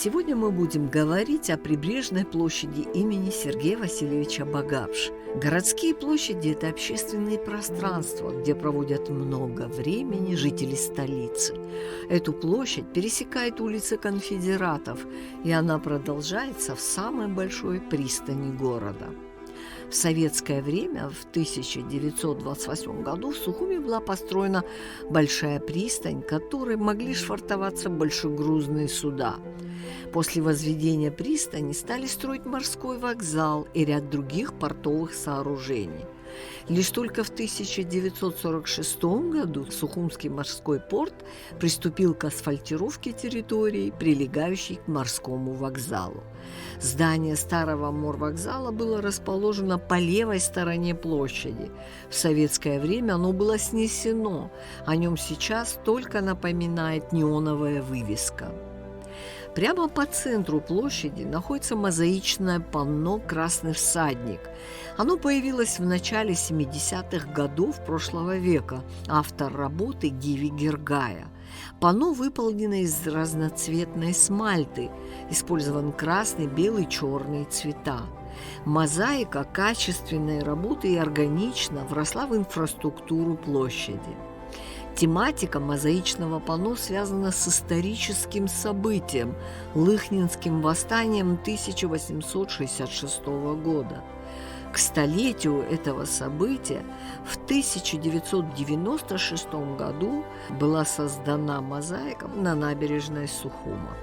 Сегодня мы будем говорить о прибрежной площади имени Сергея Васильевича Багапши. Городские площади – это общественные пространства, где проводят много времени жители столицы. Эту площадь пересекает улица Конфедератов, и она продолжается в самой большой пристани города. В советское время, в 1928 году, в Сухуми была построена большая пристань, в которой могли швартоваться большегрузные суда. После возведения пристани стали строить морской вокзал и ряд других портовых сооружений. Лишь только в 1946 году Сухумский морской порт приступил к асфальтировке территории, прилегающей к морскому вокзалу. Здание старого морвокзала было расположено по левой стороне площади. В советское время оно было снесено, о нем сейчас только напоминает неоновая вывеска. Прямо по центру площади находится мозаичное панно «Красный всадник». Оно появилось в начале 70-х годов прошлого века. Автор работы Гиви Гергая. Панно выполнено из разноцветной смальты. Использован красный, белый, черный цвета. Мозаика качественной работы и органично вросла в инфраструктуру площади. Тематика мозаичного панно связана с историческим событием – Лыхнинским восстанием 1866 года. К столетию этого события в 1996 году была создана мозаика на набережной Сухума.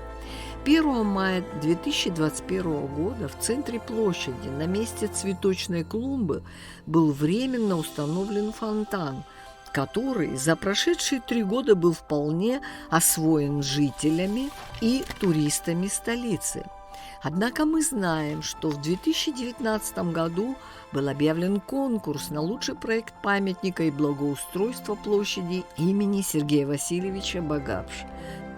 1 мая 2021 года в центре площади на месте цветочной клумбы был временно установлен фонтан, который за прошедшие 3 года был вполне освоен жителями и туристами столицы. Однако мы знаем, что в 2019 году был объявлен конкурс на лучший проект памятника и благоустройства площади имени Сергея Васильевича Багапши.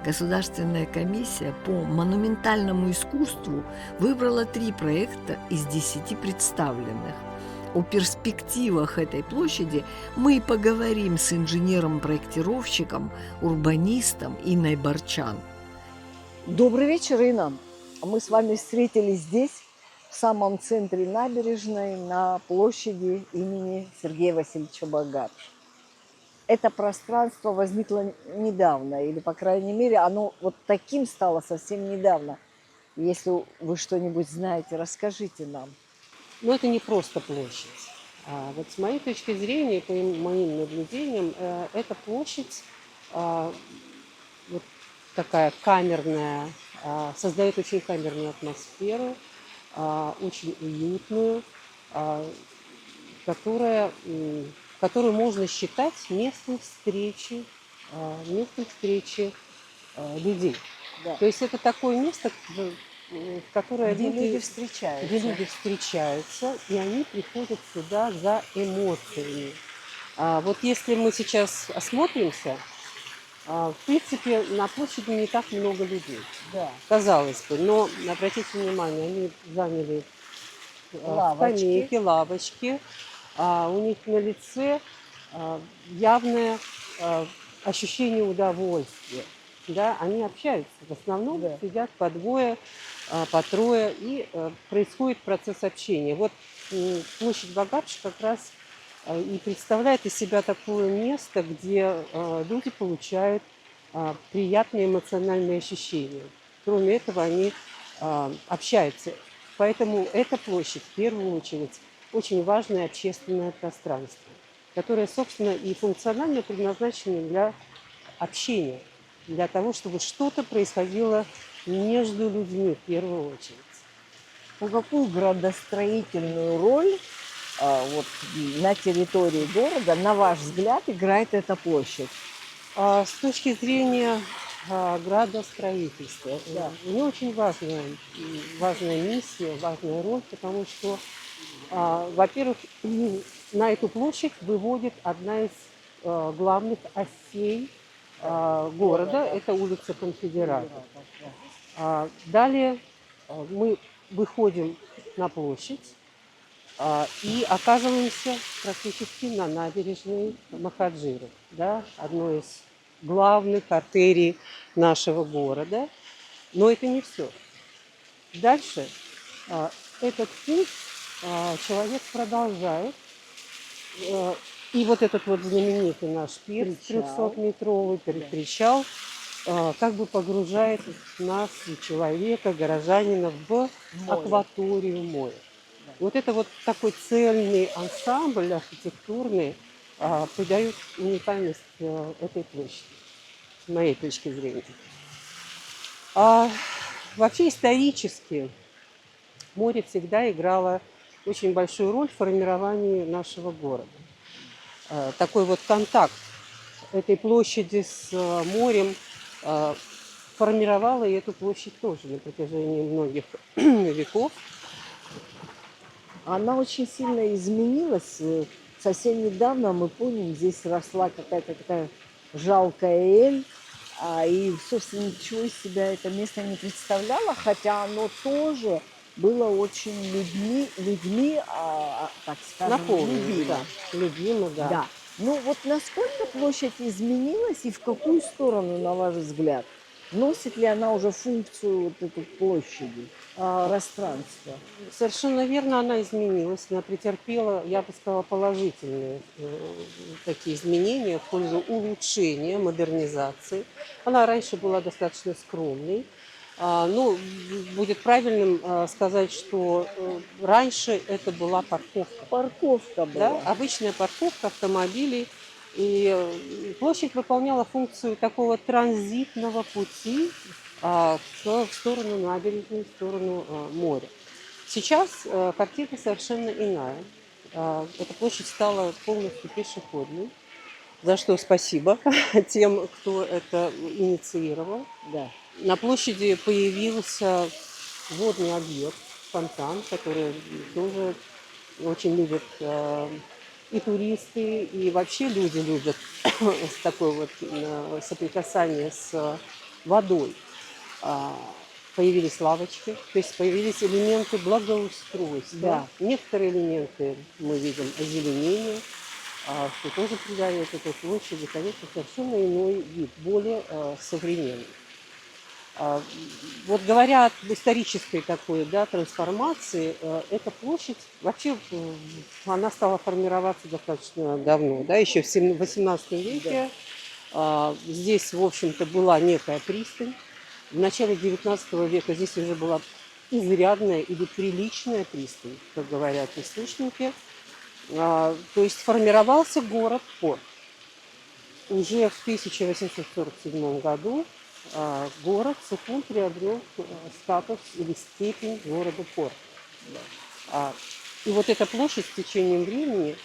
Государственная комиссия по монументальному искусству выбрала 3 проекта из 10 представленных. О перспективах этой площади мы и поговорим с инженером-проектировщиком, урбанистом Инной Борчан. Добрый вечер, Инна. Мы с вами встретились здесь, в самом центре набережной, на площади имени Сергея Васильевича Багапши. Это пространство возникло недавно, или, по крайней мере, оно вот таким стало совсем недавно. Если вы что-нибудь знаете, расскажите нам. Но это не просто площадь. Вот с моей точки зрения, по моим наблюдениям, эта площадь вот такая камерная, создает очень камерную атмосферу, очень уютную, которую можно считать местом встречи людей. Да. То есть это такое место, в которое Где люди встречаются, и они приходят сюда за эмоциями. Вот если мы сейчас осмотримся, в принципе, на площади не так много людей, Да. казалось бы, но обратите внимание, они заняли скамейки, лавочки, у них на лице явное ощущение удовольствия. Да, они общаются, в основном сидят по двое, по трое, и происходит процесс общения. Вот площадь Багапши как раз и представляет из себя такое место, где люди получают приятные эмоциональные ощущения. Кроме этого, они общаются. Поэтому эта площадь, в первую очередь, очень важное общественное пространство, которое, собственно, и функционально предназначено для общения, для того, чтобы что-то происходило между людьми в первую очередь. Какую градостроительную роль на территории города, на ваш взгляд, играет эта площадь? С точки зрения градостроительства, у нее очень важная миссия, важная роль, потому что, во-первых, на эту площадь выводит одна из главных осей города, это улица Конфедератов. Далее мы выходим на площадь и оказываемся практически на набережной Махаджиров, да, одной из главных артерий нашего города. Но это не все. Дальше а, этот путь человек продолжает. И вот этот вот знаменитый наш пирс Причал. 300-метровый причал как бы погружает нас, и человека, горожанина, в Море. акваторию моря. Да. Вот это вот такой цельный ансамбль архитектурный придает уникальность этой площади, с моей точки зрения. А вообще исторически море всегда играло очень большую роль в формировании нашего города. Такой вот контакт этой площади с морем формировала и эту площадь тоже на протяжении многих веков. Она очень сильно изменилась. Совсем недавно, мы помним, здесь росла какая-то такая жалкая эль, и, собственно, ничего из себя это место не представляло, хотя оно тоже было очень людьми, так скажем, Наполнено, любимо. да, любимо, да. Да. Ну вот насколько площадь изменилась и в какую сторону, на ваш взгляд? Носит ли она уже функцию вот этой площади, А, пространства? Совершенно верно, она изменилась. Она претерпела, я бы сказала, положительные такие изменения в пользу улучшения, модернизации. Она раньше была достаточно скромной. Ну, будет правильным сказать, что раньше это была парковка. Парковка Да, была. обычная парковка автомобилей. И площадь выполняла функцию такого транзитного пути в сторону набережной, в сторону моря. Сейчас картина совершенно иная. Эта площадь стала полностью пешеходной, за что спасибо тем, кто это инициировал. Да. На площади появился водный объект, фонтан, который тоже очень любят и туристы, и вообще люди любят с такое вот соприкасание с водой. А, Появились лавочки, то есть появились элементы благоустройства. Да. Некоторые элементы мы видим озеленения, что тоже придает этой площади, конечно, совершенно иной вид, более современный. Вот говоря об исторической такой, да, трансформации, эта площадь вообще она стала формироваться достаточно давно, да, еще в XVIII веке. Здесь, в общем-то, была некая пристань. В начале XIX века здесь уже была изрядная или приличная пристань, как говорят источники. То есть формировался город-порт. Уже в 1847 году город Сухум приобрел статус или степень города-порта. И вот эта площадь с течением времени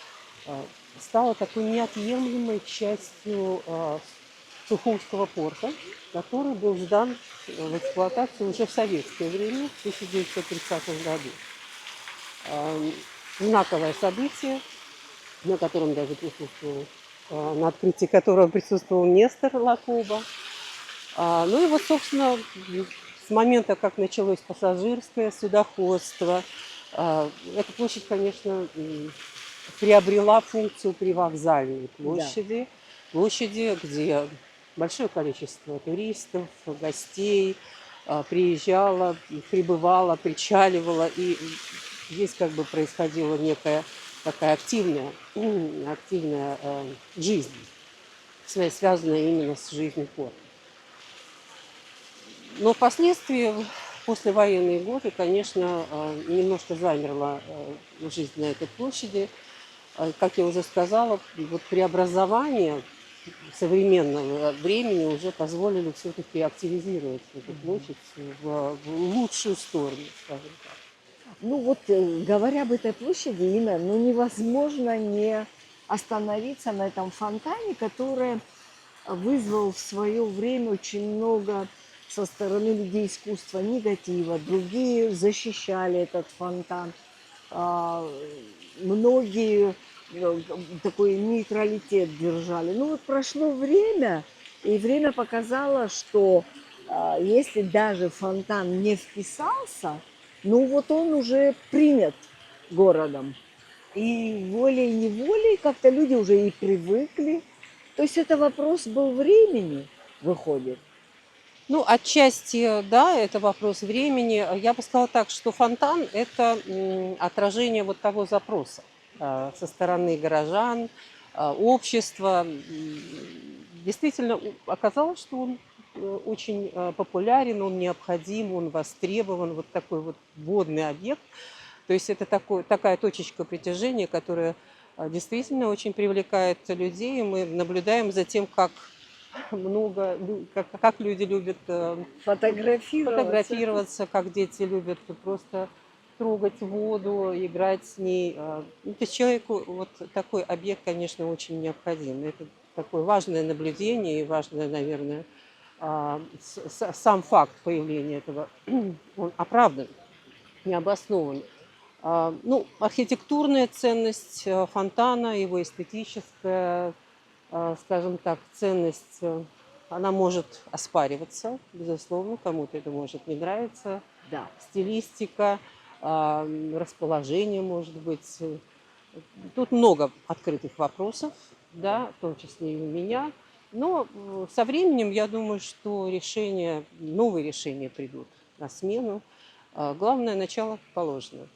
стала такой неотъемлемой частью Сухумского порта, который был сдан в эксплуатацию уже в советское время, в 1930 году. Знаковое событие, на котором даже присутствовал, на открытии которого присутствовал Нестор Лакоба. Ну и вот, собственно, с момента, как началось пассажирское судоходство, эта площадь, конечно, приобрела функцию привокзальной площади, площади, где большое количество туристов, гостей приезжало, прибывало, причаливало, и здесь как бы происходила некая такая активная жизнь, связанная именно с жизнью порта. Но впоследствии, в послевоенные годы, конечно, немножко замерла жизнь на этой площади. Как я уже сказала, вот преобразование современного времени уже позволили все-таки активизировать эту площадь в лучшую сторону, скажем так. Ну вот, говоря об этой площади, Инна, ну невозможно не остановиться на этом фонтане, который вызвал в свое время очень много со стороны людей искусства негатива. Другие защищали этот фонтан. Многие такой нейтралитет держали. Ну вот прошло время, и время показало, что если даже фонтан не вписался, ну вот он уже принят городом. И волей-неволей как-то люди уже и привыкли. То есть это вопрос был времени, выходит. Ну, отчасти, да, это вопрос времени. Я бы сказала так, что фонтан – это отражение вот того запроса со стороны горожан, общества. Действительно, оказалось, что он очень популярен, он необходим, он востребован, вот такой вот водный объект. То есть это такая точечка притяжения, которая действительно очень привлекает людей. И мы наблюдаем за тем, как как люди любят Фотографироваться. фотографироваться, как дети любят просто трогать воду, играть с ней. Ну, то есть человеку вот такой объект, конечно, очень необходим. Это такое важное наблюдение и важное, наверное, сам факт появления этого, он оправдан, не обоснован. Ну, архитектурная ценность фонтана, его эстетическая, скажем так, ценность, она может оспариваться, безусловно, кому-то это может не нравиться. Да. Стилистика, расположение, может быть. Тут много открытых вопросов, да, в том числе и у меня. Но со временем, я думаю, что новые решения придут на смену. Главное, начало положено.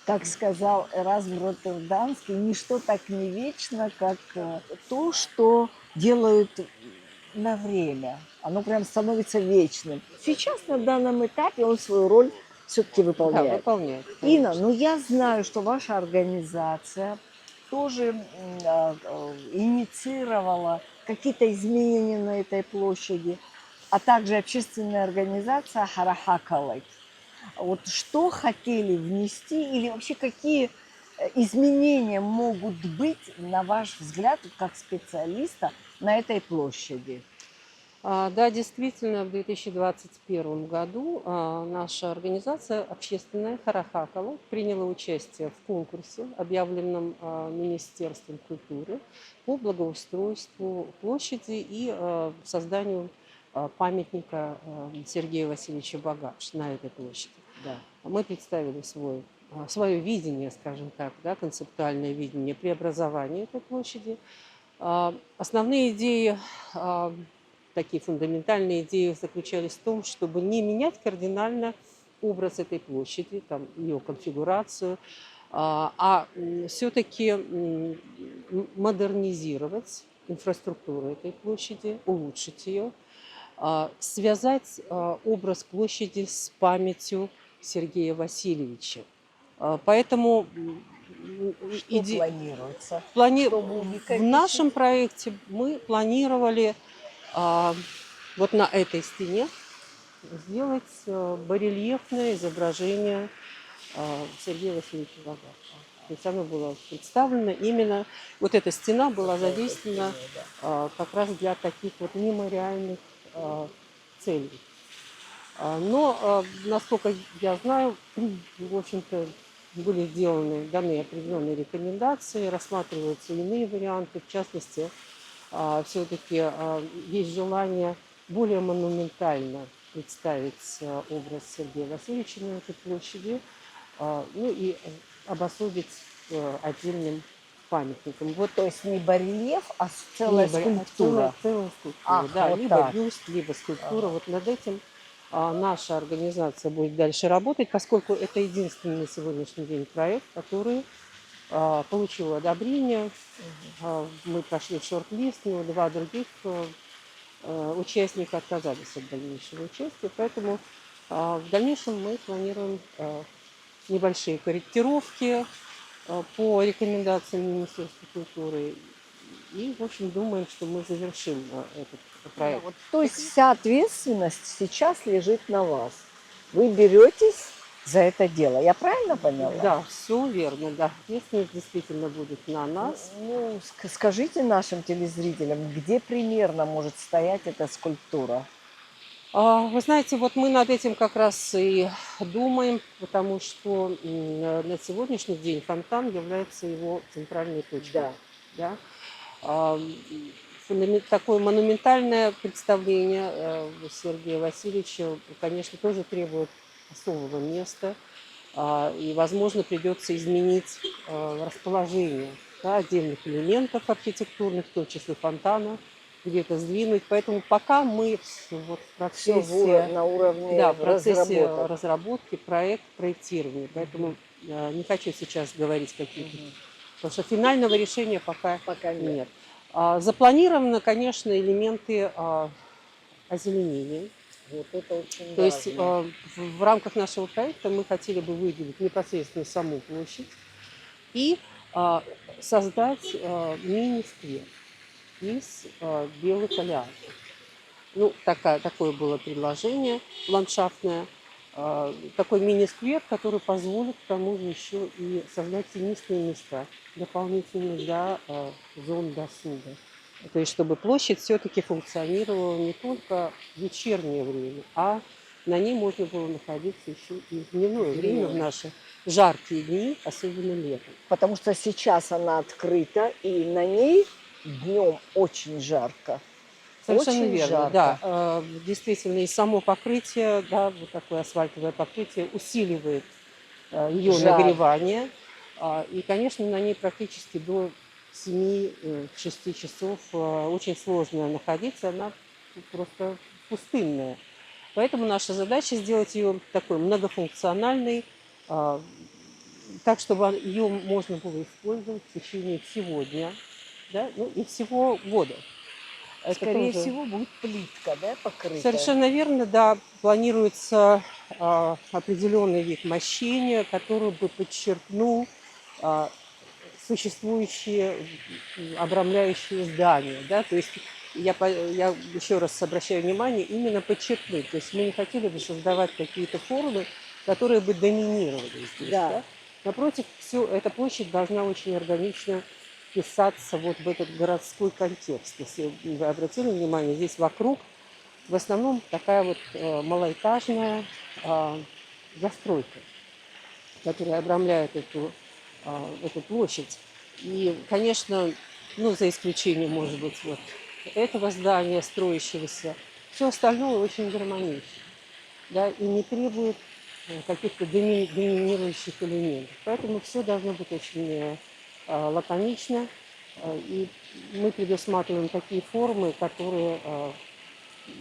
Как сказал Эразм Роттердамский, ничто так не вечно, как то, что делают на время. Оно прям становится вечным. Сейчас на данном этапе он свою роль все-таки Да, выполняет. выполняет. Инна, Конечно. ну я знаю, что ваша организация тоже инициировала какие-то изменения на этой площади, а также общественная организация Харахакалай. Вот что хотели внести или вообще какие изменения могут быть, на ваш взгляд, как специалиста, на этой площади? Да, действительно, в 2021 году наша организация общественная «Харахакала» приняла участие в конкурсе, объявленном Министерством культуры по благоустройству площади и созданию памятника Сергея Васильевича Багапш на этой площади. Да. Мы представили свое видение, скажем так, да, концептуальное видение преобразования этой площади. Основные идеи, такие фундаментальные идеи заключались в том, чтобы не менять кардинально образ этой площади, там, ее конфигурацию, а все-таки модернизировать инфраструктуру этой площади, улучшить ее, связать образ площади с памятью Сергея Васильевича. Поэтому Что планируется? Чтобы в нашем проекте мы планировали вот на этой стене сделать барельефное изображение Сергея Васильевича Багапша. То есть оно было представлено именно, вот эта стена была задействована как раз для таких вот мемориальных целей. Но, насколько я знаю, в общем-то, были даны определенные рекомендации, рассматриваются иные варианты. В частности, все-таки есть желание более монументально представить образ Сергея Васильевича на этой площади, ну и обособить отдельным памятником. Вот, То есть не барельеф, а целая скульптура. Целая скульптура, Ах, да, вот либо так. бюст, либо скульптура. Вот над этим наша организация будет дальше работать, поскольку это единственный на сегодняшний день проект, который получил одобрение. Мы прошли в шорт-лист, но 2 других участника отказались от дальнейшего участия, поэтому в дальнейшем мы планируем небольшие корректировки по рекомендациям Министерства культуры. И, в общем, думаем, что мы завершим этот проект. Вот, то есть вся ответственность сейчас лежит на вас. Вы беретесь за это дело. Я правильно поняла? Да, все верно, да. Ответственность действительно будет на нас. Ну, скажите нашим телезрителям, где примерно может стоять эта скульптура? Вы знаете, вот мы над этим как раз и думаем, потому что на сегодняшний день фонтан является его центральной точкой. Да. Да? Такое монументальное представление Сергея Васильевича, конечно, тоже требует особого места. И, возможно, придется изменить расположение, да, отдельных элементов архитектурных, в том числе фонтана, где-то сдвинуть. Поэтому пока мы вот в Все процессе, на уровне да, в процессе разработок. разработки, проектирования. Поэтому не хочу сейчас говорить какие-то, Мгм. потому что финального решения пока Пока нет. нет. Запланированы, конечно, элементы озеленения. Вот это очень То есть важно. в рамках нашего проекта мы хотели бы выделить непосредственно саму площадь и создать мини-сквер из белых алиатов. Ну, такое было предложение ландшафтное. Такой мини-сквер, который позволит к тому же еще и создать тенистые места дополнительно для зон досуга. То есть чтобы площадь все-таки функционировала не только в вечернее время, а на ней можно было находиться еще и в дневное время, в Днём. наши жаркие дни, особенно летом. Потому что сейчас она открыта, и на ней днем очень жарко. Совершенно Очень верно, жарко. да. Действительно, и само покрытие, да, вот такое асфальтовое покрытие усиливает ее Жар. нагревание. И, конечно, на ней практически до 7-6 часов очень сложно находиться, она просто пустынная. Поэтому наша задача сделать ее такой многофункциональной, а, так, чтобы ее можно было использовать в течение всего дня, да, ну и всего года. Это Скорее тоже всего, будет плитка, да, покрытая? совершенно верно, да. Планируется определенный вид мощения, который бы подчеркнул а, существующие обрамляющие здания. Да? То есть я еще раз обращаю внимание, именно подчеркнуть. То есть мы не хотели бы создавать какие-то формы, которые бы доминировали здесь. Да. Да? Напротив, эта площадь должна очень органично вписаться вот в этот городской контекст. Если вы обратили внимание, здесь вокруг в основном такая вот малоэтажная застройка, которая обрамляет эту площадь. И, конечно, ну, за исключением, может быть, вот этого здания, строящегося, все остальное очень гармонично, да, и не требует каких-то доминирующих элементов. Поэтому все должно быть очень лаконично, и мы предусматриваем такие формы, которые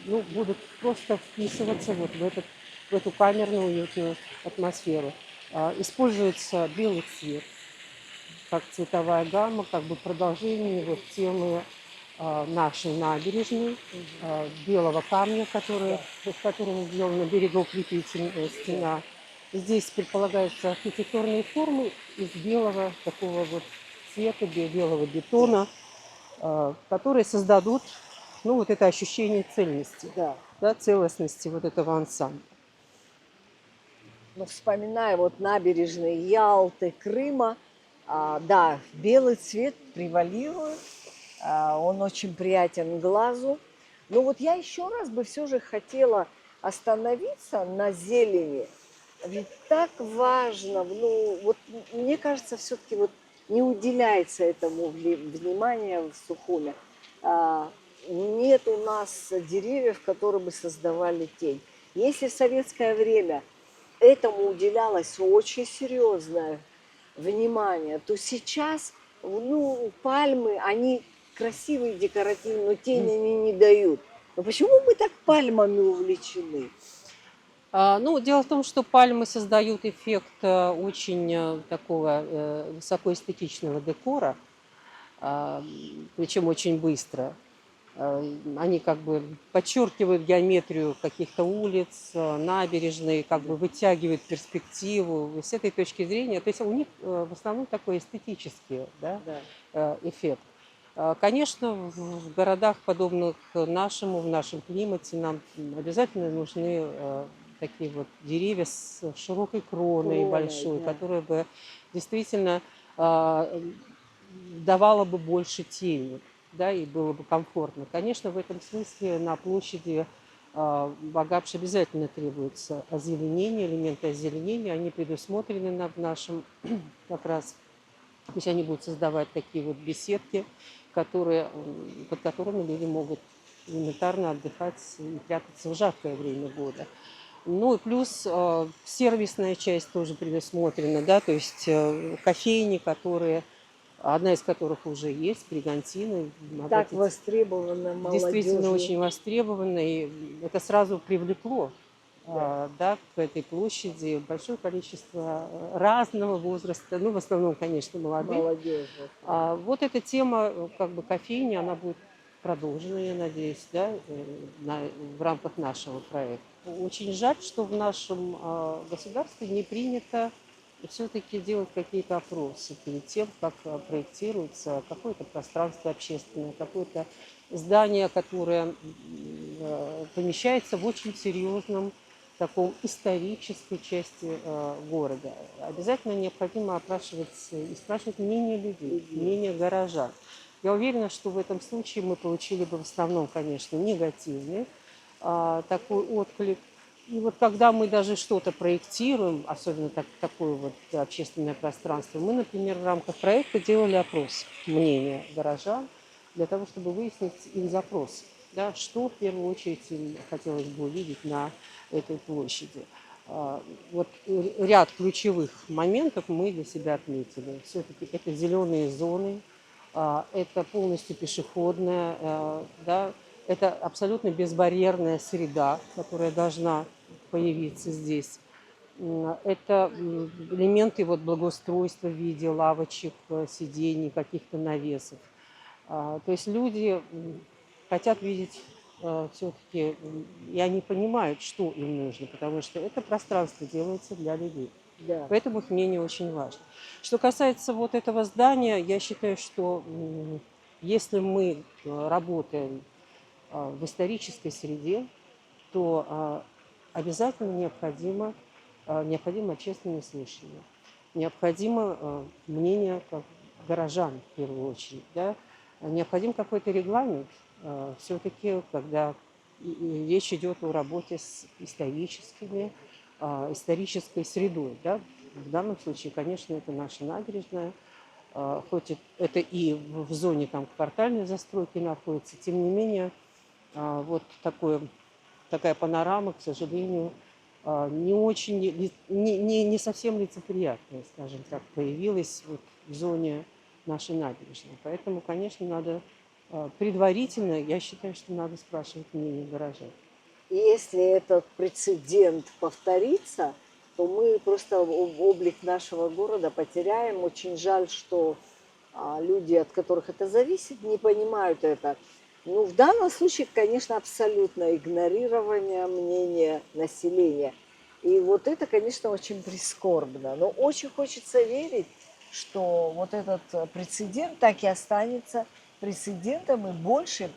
ну, будут просто вписываться вот в эту камерную уютную атмосферу. Используется белый цвет, как цветовая гамма, как бы продолжение вот темы нашей набережной, белого камня, из которого сделана берегоукрепительная стена. Здесь предполагаются архитектурные формы из белого такого вот цвета, белого бетона, которые создадут, ну, вот это ощущение цельности, Да. да, целостности вот этого ансамбля. Но вспоминая вот набережные Ялты, Крыма, да, белый цвет превалирует, он очень приятен глазу. Но вот я еще раз бы все же хотела остановиться на зелени. Ведь так важно, ну вот мне кажется, все-таки вот не уделяется этому внимания в Сухуме. Нет у нас деревьев, которые бы создавали тень. Если в советское время этому уделялось очень серьезное внимание, то сейчас, ну, пальмы, они красивые, декоративные, но тень они не дают. Но почему мы так пальмами увлечены? Ну, дело в том, что пальмы создают эффект очень такого высокоэстетичного декора, причем очень быстро. Они как бы подчеркивают геометрию каких-то улиц, набережной, как бы вытягивают перспективу. И с этой точки зрения, то есть у них в основном такой эстетический, да, эффект. Конечно, в городах, подобных нашему, в нашем климате, нам обязательно нужны такие вот деревья с широкой кроной большой, да. которая бы действительно давала бы больше тени, да, и было бы комфортно. Конечно, в этом смысле на площади Багапш обязательно требуется озеленение, элементы озеленения, они предусмотрены в нашем как раз, то есть они будут создавать такие вот беседки, под которыми люди могут элементарно отдыхать и прятаться в жаркое время года. Ну и плюс сервисная часть тоже предусмотрена, да, то есть кофейни, которые одна из которых уже есть, бригантины. Так Обратите, востребовано действительно молодежью. очень востребовано, и это сразу привлекло, Да. да, к этой площади большое количество разного возраста, ну, в основном, конечно, молодых. Молодежь. Вот. Вот эта тема, как бы, кофейни, она будет продолжена, я надеюсь, да, в рамках нашего проекта. Очень жаль, что в нашем государстве не принято все-таки делать какие-то опросы перед тем, как проектируется какое-то пространство общественное, какое-то здание, которое помещается в очень серьезном таком исторической части города. Обязательно необходимо опрашивать и спрашивать мнение людей, мнение горожан. Я уверена, что в этом случае мы получили бы в основном, конечно, негативный такой отклик. И вот когда мы даже что-то проектируем, особенно такое вот общественное пространство, мы, например, в рамках проекта делали опрос мнения горожан для того, чтобы выяснить их запросы, да, что в первую очередь им хотелось бы увидеть на этой площади. Вот ряд ключевых моментов мы для себя отметили. Все-таки это зеленые зоны, это полностью пешеходная, да, это абсолютно безбарьерная среда, которая должна появиться здесь. Это элементы вот благоустройства в виде лавочек, сидений, каких-то навесов. То есть люди хотят видеть все-таки, и они понимают, что им нужно, потому что это пространство делается для людей. Да. Поэтому их мнение очень важно. Что касается вот этого здания, я считаю, что если мы работаем в исторической среде, то обязательно необходимо общественное слышание, необходимо мнение горожан в первую очередь, да? Необходим какой-то регламент все-таки, когда речь идет о работе с исторической средой. Да? В данном случае, конечно, это наша набережная, хоть это и в зоне там квартальной застройки находится, тем не менее, вот такая панорама, к сожалению, не очень, не совсем лицеприятная, скажем так, появилась вот в зоне нашей набережной. Поэтому, конечно, надо предварительно, я считаю, что надо спрашивать мнение горожан. И если этот прецедент повторится, то мы просто облик нашего города потеряем. Очень жаль, что люди, от которых это зависит, не понимают это. Ну, в данном случае, конечно, абсолютно игнорирование мнения населения. И вот это, конечно, очень прискорбно. Но очень хочется верить, что вот этот прецедент так и останется прецедентом, и больше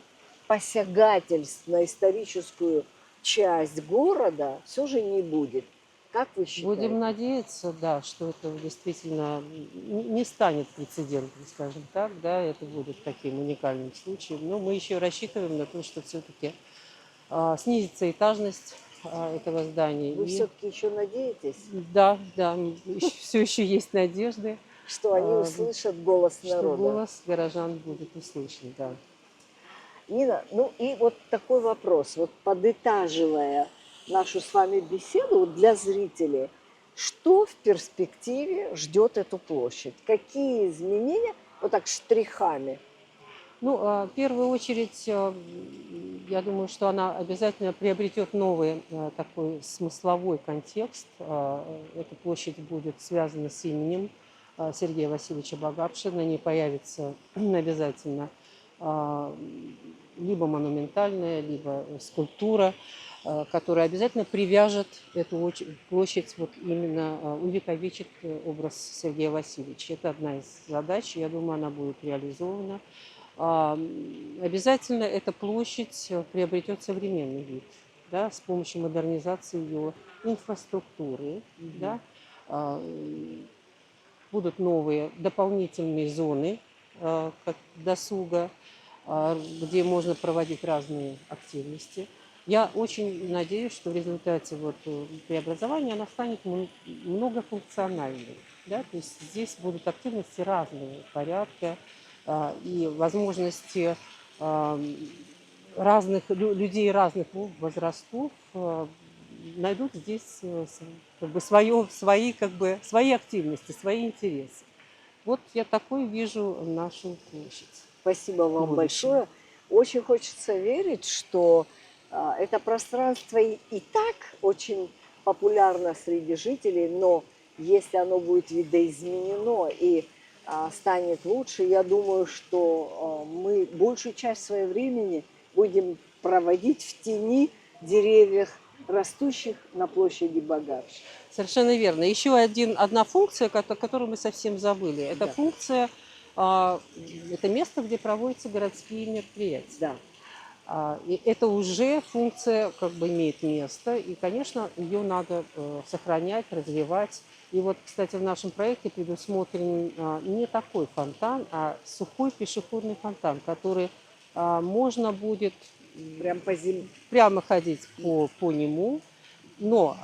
посягательств на историческую часть города все же не будет. Как вы считаете? Будем надеяться, да, что это действительно не станет прецедентом, скажем так, да, это будет таким уникальным случаем. Но мы еще рассчитываем на то, что все-таки снизится этажность этого здания. Вы все-таки еще надеетесь? Да, все еще есть надежды, что они услышат голос что народа. голос горожан будет услышан, да. Нина, ну и вот такой вопрос, вот подытаживая нашу с вами беседу вот для зрителей, что в перспективе ждет эту площадь? Какие изменения, вот так штрихами? Ну, в первую очередь, я думаю, что она обязательно приобретет новый такой смысловой контекст. Эта площадь будет связана с именем Сергея Васильевича Багапши. На ней появится обязательно либо монументальная, либо скульптура, которая обязательно привяжет эту площадь, вот именно увековечит образ Сергея Васильевича. Это одна из задач, я думаю, она будет реализована. Обязательно эта площадь приобретет современный вид, да, с помощью модернизации ее инфраструктуры. Да, будут новые дополнительные зоны как досуга, где можно проводить разные активности. Я очень надеюсь, что в результате вот преобразования она станет многофункциональной. Да? То есть здесь будут активности разного порядка и возможности людей разных возрастов найдут здесь свои активности, свои интересы. Вот я такой вижу нашу площадь. Спасибо вам Будущее. большое. Очень хочется верить, что это пространство и так очень популярно среди жителей, но если оно будет видоизменено и станет лучше, я думаю, что мы большую часть своего времени будем проводить в тени деревьев, растущих на площади Багапш. Совершенно верно. Еще одна функция, которую мы совсем забыли. Это Да. функция, это место, где проводятся городские мероприятия. Да. И это уже функция как бы имеет место, и, конечно, ее надо сохранять, развивать. И вот, кстати, в нашем проекте предусмотрен не такой фонтан, а сухой пешеходный фонтан, который можно будет Прям по земле. прямо ходить по нему, но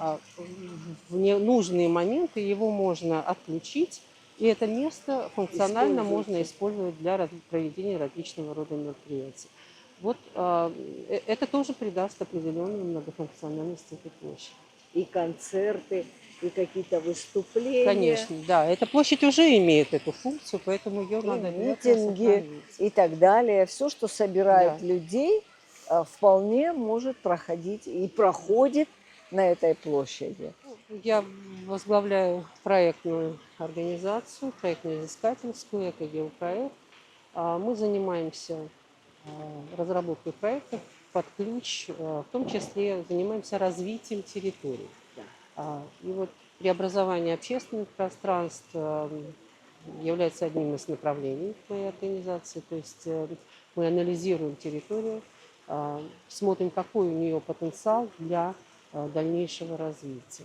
в нужные моменты его можно отключить, и это место функционально можно использовать для проведения различного рода мероприятий. Вот это тоже придаст определенную многофункциональность этой площади. И концерты, и какие-то выступления. Конечно, да. Эта площадь уже имеет эту функцию, поэтому ее надо митинги сохранить. и так далее. Все, что собирает Да. людей, вполне может проходить и проходит на этой площади. Я возглавляю проектную организацию, проектно-изыскательскую, «Экогеопроект». Мы занимаемся разработкой проектов под ключ, в том числе занимаемся развитием территорий. И вот преобразование общественных пространств является одним из направлений моей организации. То есть мы анализируем территорию, смотрим, какой у нее потенциал для дальнейшего развития.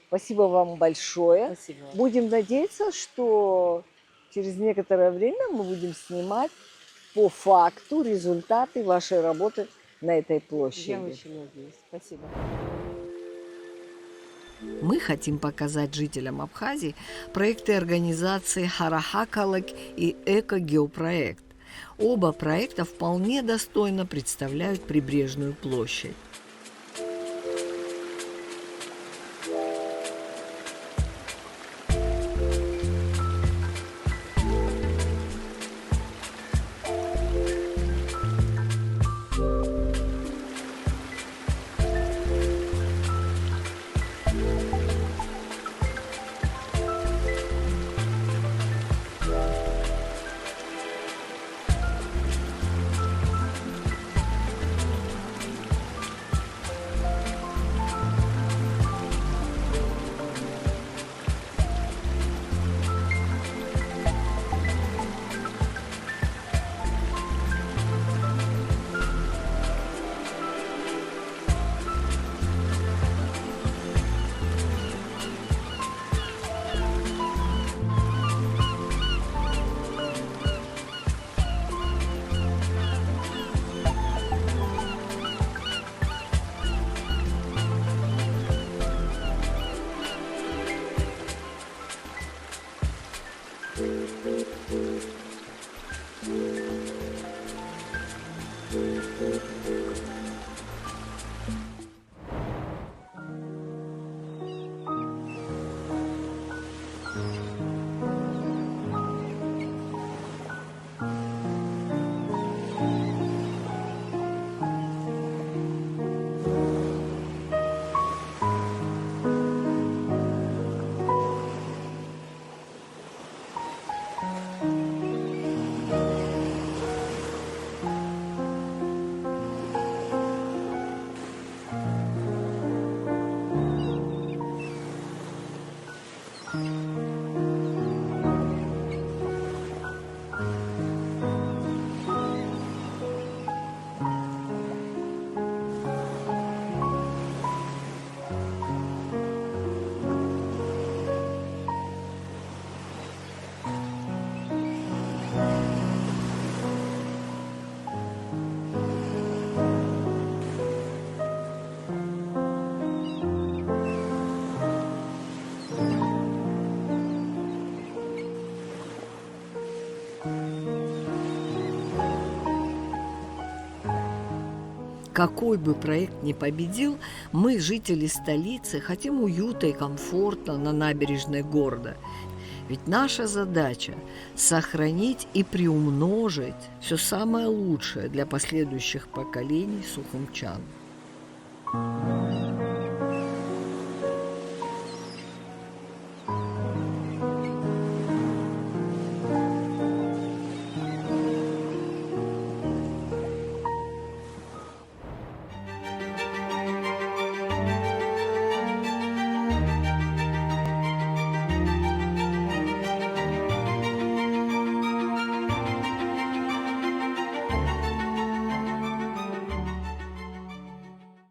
Спасибо вам большое. Спасибо. Будем надеяться, что через некоторое время мы будем снимать по факту результаты вашей работы на этой площади. Я очень надеюсь. Спасибо. Мы хотим показать жителям Абхазии проекты организации «Харахакалык» и «Экогеопроект». Оба проекта вполне достойно представляют прибрежную площадь. Какой бы проект ни победил, мы, жители столицы, хотим уюта и комфорта на набережной города. Ведь наша задача – сохранить и приумножить все самое лучшее для последующих поколений сухумчан.